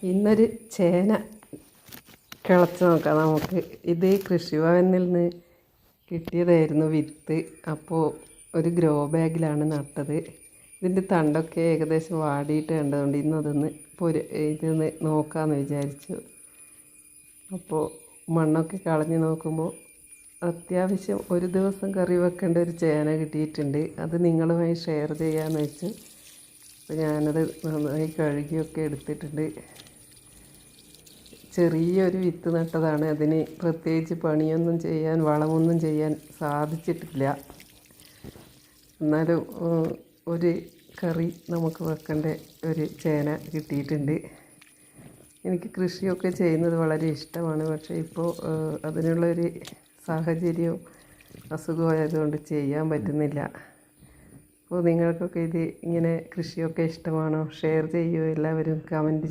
ഇന്നൊരു ചേന കിളച്ച് നോക്കാം നമുക്ക്. ഇത് കൃഷിഭവനിൽ നിന്ന് കിട്ടിയതായിരുന്നു വിത്ത്. അപ്പോൾ ഒരു ഗ്രോ ബാഗിലാണ് നട്ടത്. ഇതിൻ്റെ തണ്ടൊക്കെ ഏകദേശം വാടിയിട്ട് കണ്ടതുകൊണ്ട് ഇന്നതൊന്ന് ഇതൊന്ന് നോക്കാമെന്ന് വിചാരിച്ചു. അപ്പോൾ മണ്ണൊക്കെ കളഞ്ഞ് നോക്കുമ്പോൾ അത്യാവശ്യം ഒരു ദിവസം കറി വെക്കേണ്ട ഒരു ചേന കിട്ടിയിട്ടുണ്ട്. അത് നിങ്ങളുമായി ഷെയർ ചെയ്യാമെന്ന് വെച്ചു. അപ്പോൾ ഞാനത് നന്നായി കഴുകിയൊക്കെ എടുത്തിട്ടുണ്ട്. ചെറിയൊരു വിത്ത് നട്ടതാണ്. അതിന് പ്രത്യേകിച്ച് പണിയൊന്നും ചെയ്യാൻ, വളമൊന്നും ചെയ്യാൻ സാധിച്ചിട്ടില്ല. എന്നാലും ഒരു കറി നമുക്ക് വെക്കേണ്ട ഒരു ചേന കിട്ടിയിട്ടുണ്ട്. എനിക്ക് കൃഷിയൊക്കെ ചെയ്യുന്നത് വളരെ ഇഷ്ടമാണ്. പക്ഷേ ഇപ്പോൾ അതിനുള്ളൊരു സാഹചര്യവും അസുഖമായതുകൊണ്ട് ചെയ്യാൻ പറ്റുന്നില്ല. അപ്പോൾ നിങ്ങൾക്കൊക്കെ ഇത് ഇങ്ങനെ കൃഷിയൊക്കെ ഇഷ്ടമാണോ? ഷെയർ ചെയ്യുമോ? എല്ലാവരും കമൻറ്റ്